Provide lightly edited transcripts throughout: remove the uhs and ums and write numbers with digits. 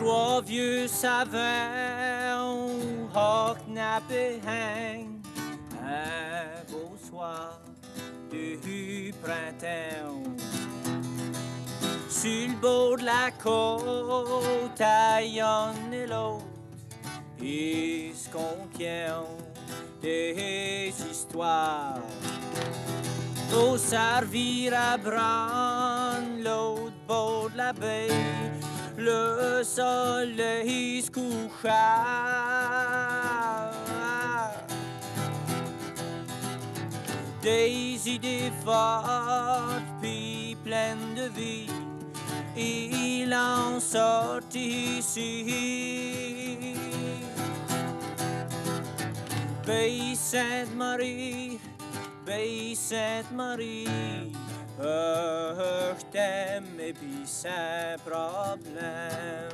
Trois vieux savants har knappé hang un beau soir du printemps. Sur le bord de la côte, à y'en et l'autre, ils se contiennent des histoires. Au servir à Bran, l'autre bord de la baie, le soleil se coucha. Des idées fortes puis pleines de vie, il en sort ici. Baie Sainte-Marie, Baie Sainte-Marie, je t'aime et puis sans problème.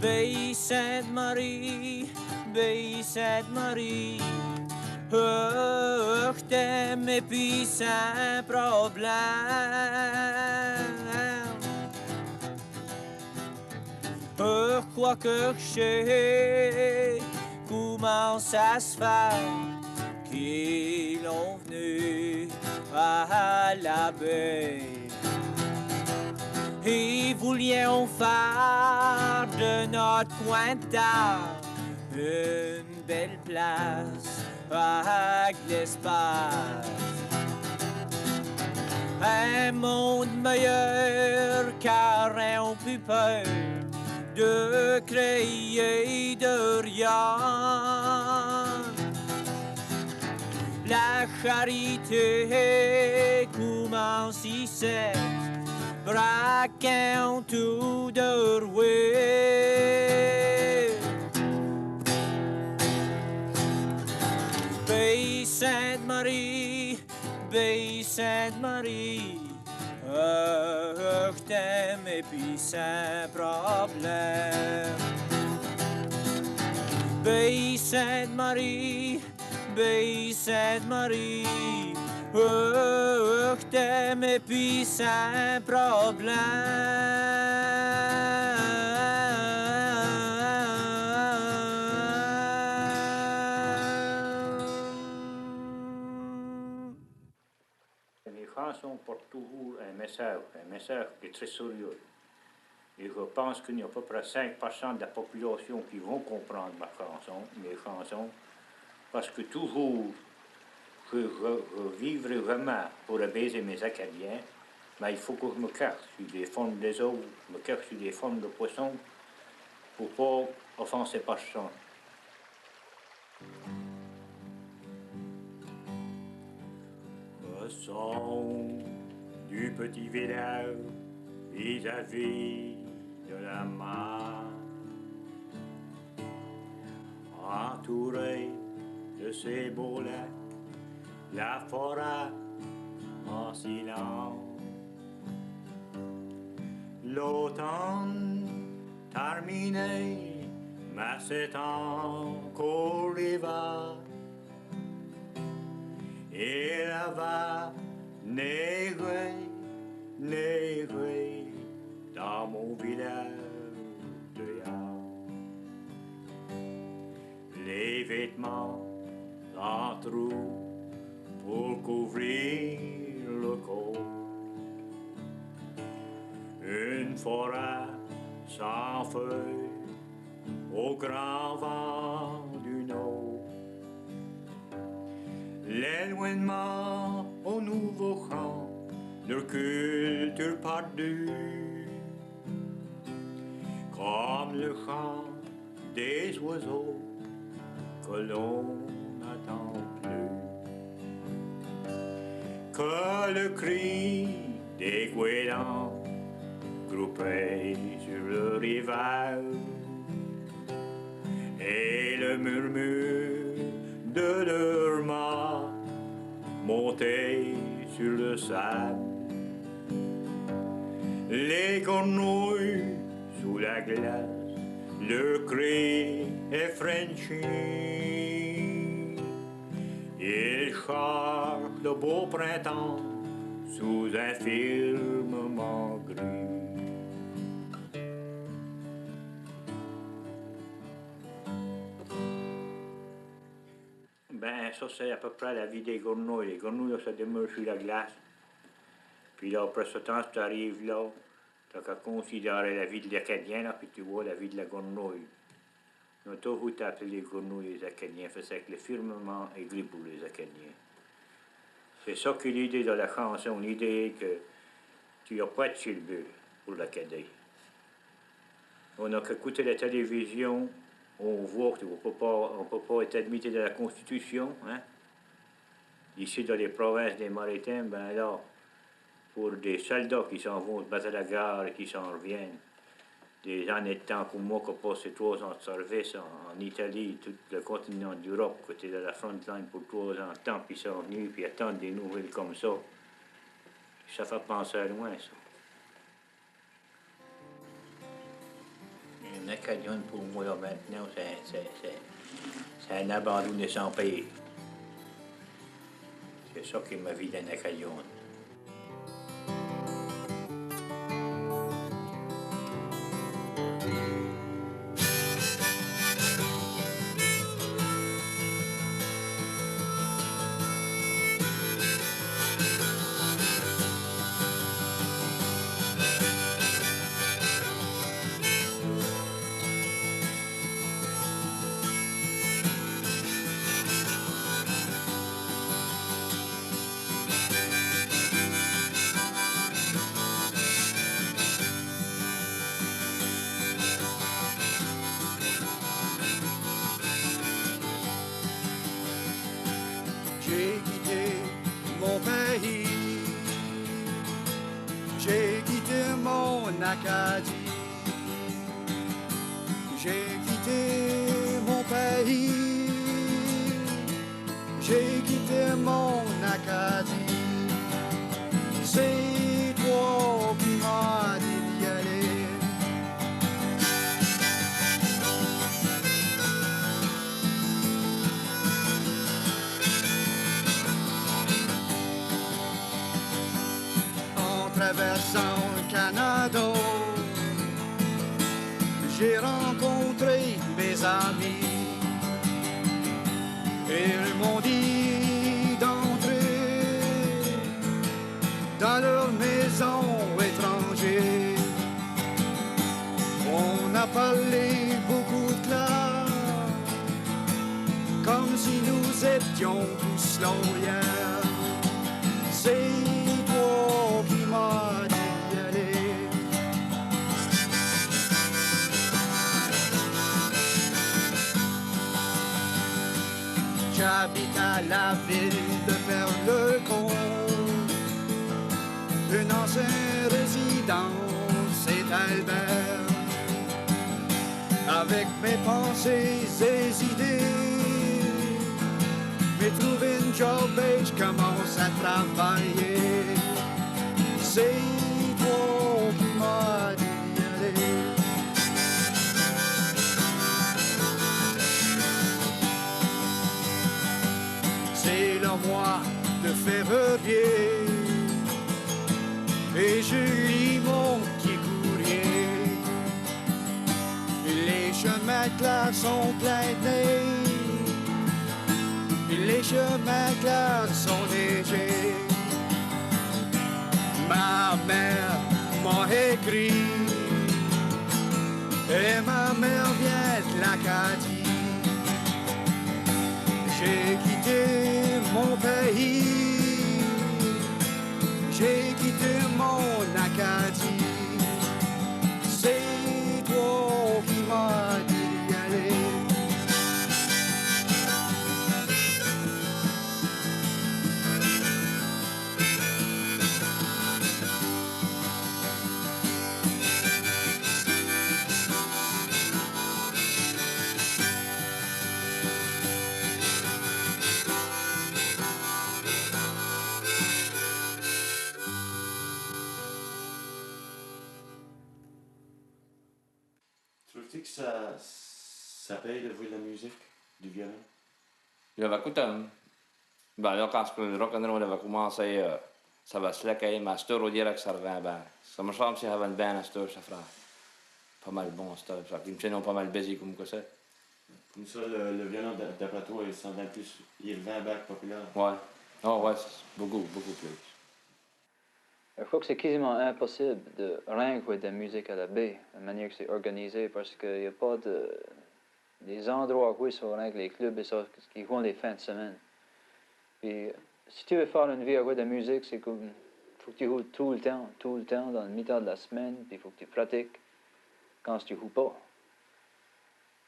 Baie Sainte-Marie, Baie Sainte-Marie, je t'aime et puis sans problème. Je crois que je sais comment ça se fait qu'ils ont venu à la baie. Ils voulaient faire de notre coin de terre une belle place avec l'espace. Un monde meilleur car on n'a plus peur de créer de rien. La charité commence ici, braquant tout de rouer. Baie Sainte-Marie, Baie Sainte-Marie, je t'aime et puis sans problème. Baie Sainte-Marie, Baie Sainte-Marie, je t'aime et puis sans problème. Les chansons portent toujours un message qui est très sérieux. Et je pense qu'il y a à peu près 5% de la population qui vont comprendre mes chansons, parce que toujours, je vivrai vraiment pour baiser mes Acadiens, mais il faut que je me cache sur des fonds des eaux, me cache sur des fonds de poissons, pour ne pas offenser personne. Au son du petit village vis-à-vis de la mer, entouré de ces beaux lacs, la forêt en silence. L'automne terminé, mais c'est encore l'hiver. Et la va neiger dans mon village de hier. Les vêtements en trou pour couvrir le corps. Une forêt sans feuilles au grand vent du nord. L'éloignement au nouveau champ, leur culture perdue, comme le chant des oiseaux que l'on n'attend plus, que le cri des goélands groupés sur le rivage et le murmure de leurs mâts montés sur le sable. Les cornouilles sous la glace, le cri est Frenchie. Ils cherchent le beau printemps sous un firmament gris. Ben, ça, c'est à peu près la vie des grenouilles. Les grenouilles, ça demeure sur la glace. Puis là, après ce temps, tu arrives là, tu as qu'à considérer la vie de l'Acadien, là, puis tu vois la vie de la grenouille. On a toujours appelé les grenouilles les Acadiens. C'est que le firmament est gris pour les Acadiens. C'est ça qui est l'idée de la chanson. L'idée est que tu n'as pas de silbure pour l'Acadie. On n'a qu'écouter la télévision, on voit qu'on ne peut pas être admis de la Constitution. Hein? Ici, dans les provinces des Maritimes, ben là, pour des soldats qui s'en vont se battre à la gare et qui s'en reviennent, des années de temps comme moi qui ai passé 3 ans de service en Italie, tout le continent d'Europe, côté de la front line pour 3 ans de temps, puis sont venus, puis attendent des nouvelles comme ça. Ça fait penser à loin, ça. Un Acadien, pour moi, là, maintenant, c'est un abandonné sans pays. C'est ça qui est ma vie d'un Acadien. J'ai quitté mon pays, j'ai quitté mon Acadie, j'ai quitté mon pays, j'ai quitté mon Acadie. C'est toi qui m'as dit d'y aller. En traversant le Canada, j'ai rencontré mes amis. Ils m'ont dit d'entrer dans leur maison étrangère. On a parlé beaucoup de classe, comme si nous étions tous loyaux. C'est toi qui m'as dit d'y aller. J'habite à la ville de Perlecon, une ancienne résidence est Albert. Avec mes pensées et idées, j'ai trouvé une job et je commence à travailler. C'est toi qui m'as dit d'y aller. C'est le mois de février et je lis mon petit courrier. Les chemins clairs sont pleins de neige, les chemins clairs sont légers. Ma mère m'a écrit et ma mère vient de l'Acadie. J'ai quitté mon pays, j'ai quitté mon Acadie. C'est toi qui m'as dit d'y aller. Trouves-tu que ça paye de jouer de la musique, du violon? J'avais écouté, ben là, quand le rock'n'roll avait commencé, ça va se laquer, mais à cette heure, on dirait que ça revient bien. Ça me semble s'il y avait une band à cette heure, ça ferait pas mal bon à cette heure. Ça me tient pas mal busy comme que c'est. Comme ça, le violon d'après toi, il s'en vient plus. Il est 20 bacs populaire. Ouais. Ah ouais, c'est beaucoup plus. Je crois que c'est quasiment impossible de rien jouer de la musique à la baie, la manière que c'est organisé, parce qu'il n'y a pas des endroits à jouer sur rien que les clubs et ça, qui jouent les fins de semaine. Puis, si tu veux faire une vie à jouer de la musique, c'est comme, faut que tu joues tout le temps, dans le mi-temps de la semaine, puis il faut que tu pratiques quand tu joues pas.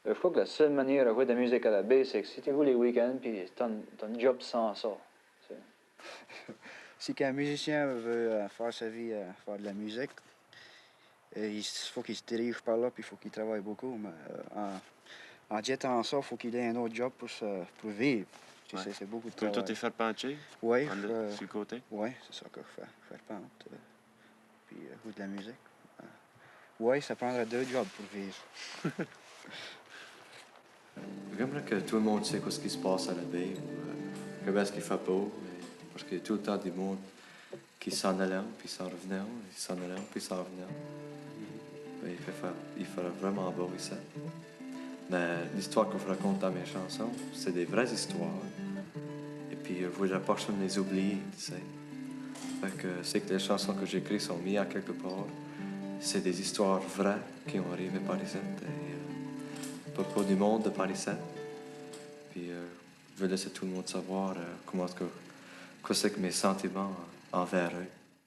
Je crois que la seule manière à jouer de la musique à la baie, c'est que si tu joues les week-ends, puis t'as un job sans ça. Si un musicien veut faire sa vie à faire de la musique, il faut qu'il se dirige par là, puis il faut qu'il travaille beaucoup. Mais en jetant ça, il faut qu'il ait un autre job pour vivre. Tu sais, c'est beaucoup de Toi, travail. t'es fait pencher? Oui, Sur le côté? oui, c'est ça que je fais. Faire pente, puis jouer de la musique. Oui, ça prendrait 2 jobs pour vivre. J'aimerais que tout le monde sait ce qui se passe à la baie, comment est-ce qu'il fait beau, parce qu'il y a tout le temps des mondes qui s'en allaient, puis s'en revenaient, ils s'en allaient, puis s'en revenaient. Il fait vraiment beau ici. Mais l'histoire que je raconte dans mes chansons, c'est des vraies histoires. Et puis, je voudrais personne les oublier, tu sais. Fait que c'est que les chansons que j'écris sont mises à quelque part. C'est des histoires vraies qui ont arrivé par ici. À propos du monde de Paris 7. Puis je veux laisser tout le monde savoir comment est-ce que c'est que mes sentiments envers eux.